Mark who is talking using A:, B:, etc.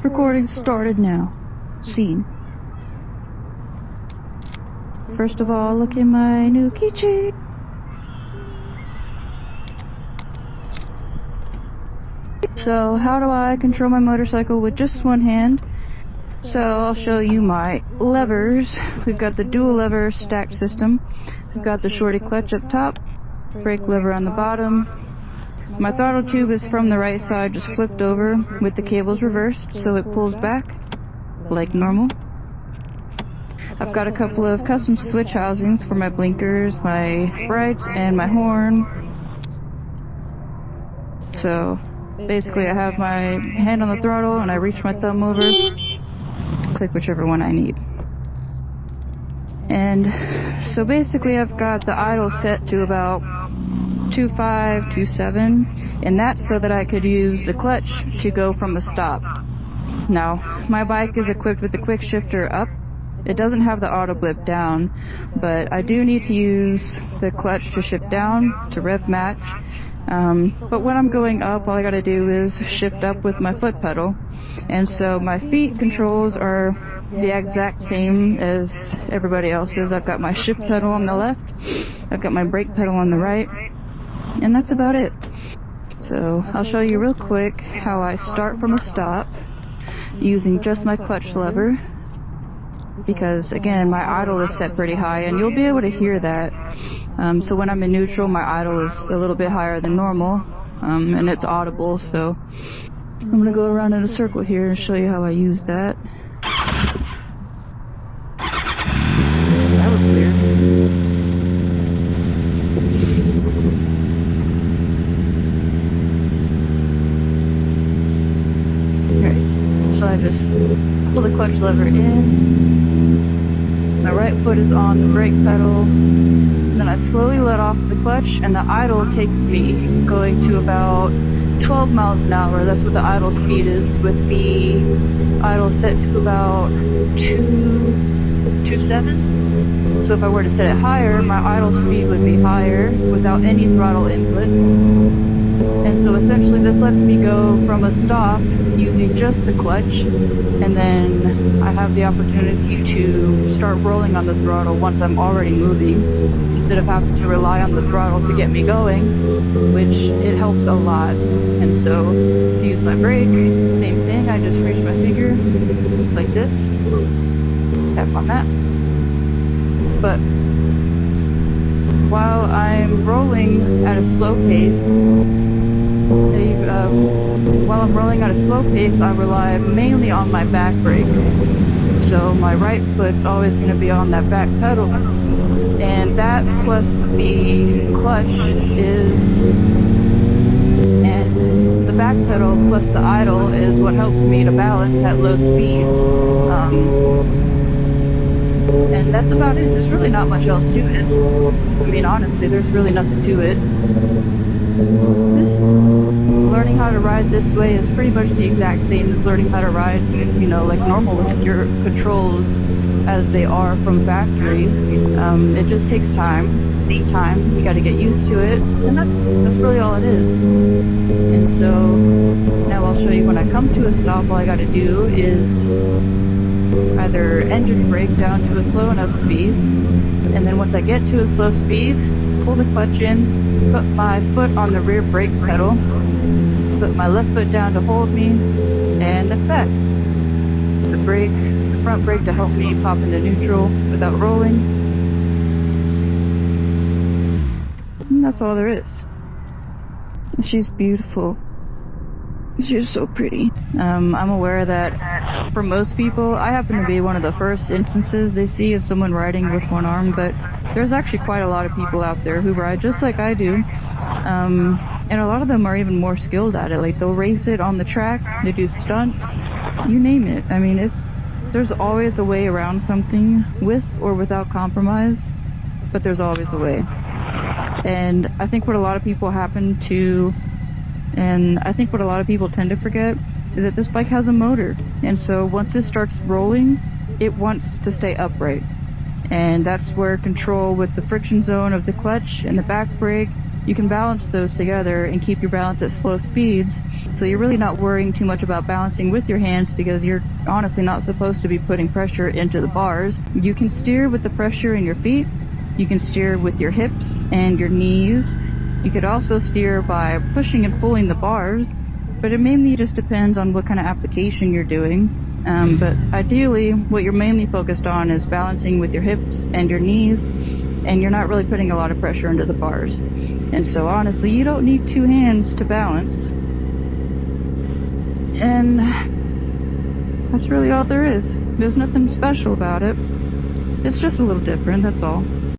A: Recording started now. Scene. First of all, look at my new keychain. So, how do I control my motorcycle with just one hand? So, I'll show you my levers. We've got the dual lever stacked system. We've got the shorty clutch up top, brake lever on the bottom. My throttle tube is from the right side, just flipped over with the cables reversed, so it pulls back like normal. I've got a couple of custom switch housings for my blinkers, my brights, and my horn. So basically I have my hand on the throttle and I reach my thumb over, click whichever one I need. And so basically I've got the idle set to about 2.5, 2.7, and that's so that I could use the clutch to go from the stop. Now, my bike is equipped with the quick shifter up. It doesn't have the auto blip down, but I do need to use the clutch to shift down to rev match. But when I'm going up, all I gotta do is shift up with my foot pedal. And so my feet controls are the exact same as everybody else's. I've got my shift pedal on the left, I've got my brake pedal on the right, and that's about it. So I'll show you real quick how I start from a stop using just my clutch lever, because again my idle is set pretty high and you'll be able to hear that. So when I'm in neutral, my idle is a little bit higher than normal, and it's audible. So I'm gonna go around in a circle here and show you how I use that. That was weird. So I just pull the clutch lever in, my right foot is on the brake pedal, and then I slowly let off the clutch and the idle takes me going to about 12 miles an hour. That's what the idle speed is, with the idle set to about 2.7. So if I were to set it higher, my idle speed would be higher without any throttle input. And so essentially this lets me go from a stop using just the clutch, and then I have the opportunity to start rolling on the throttle once I'm already moving, instead of having to rely on the throttle to get me going, which it helps a lot. And so to use my brake, same thing, I just reach my finger, just like this, tap on that. But while I'm rolling at a slow pace, I rely mainly on my back brake. So my right foot's always going to be on that back pedal, and that plus the clutch and the back pedal plus the idle is what helps me to balance at low speeds. And that's about it. There's really not much else to it. I mean, honestly, there's really nothing to it. Just learning how to ride this way is pretty much the exact same as learning how to ride, you know, like normal with your controls as they are from factory. It just takes time, seat time. You got to get used to it, and that's really all it is. And so now I'll show you when I come to a stop. All I got to do is either engine brake down to a slow enough speed, and then once I get to a slow speed, pull the clutch in, put my foot on the rear brake pedal, put my left foot down to hold me, and that's that. The front brake to help me pop into neutral without rolling. And that's all there is. She's beautiful. She's so pretty. I'm aware that for most people, I happen to be one of the first instances they see of someone riding with one arm, but there's actually quite a lot of people out there who ride just like I do. And a lot of them are even more skilled at it. Like, they'll race it on the track, they do stunts, you name it. I mean, there's always a way around something, with or without compromise, but there's always a way. And I think what a lot of people tend to forget is that this bike has a motor, and so once it starts rolling, it wants to stay upright. And that's where control with the friction zone of the clutch and the back brake you can balance those together and keep your balance at slow speeds, so you're really not worrying too much about balancing with your hands because you're honestly not supposed to be putting pressure into the bars. You can steer with the pressure in your feet. You can steer with your hips and your knees. You could also steer by pushing and pulling the bars, but it mainly just depends on what kind of application you're doing. But ideally, what you're mainly focused on is balancing with your hips and your knees, and you're not really putting a lot of pressure into the bars. And so honestly, you don't need two hands to balance. And that's really all there is. There's nothing special about it. It's just a little different, that's all.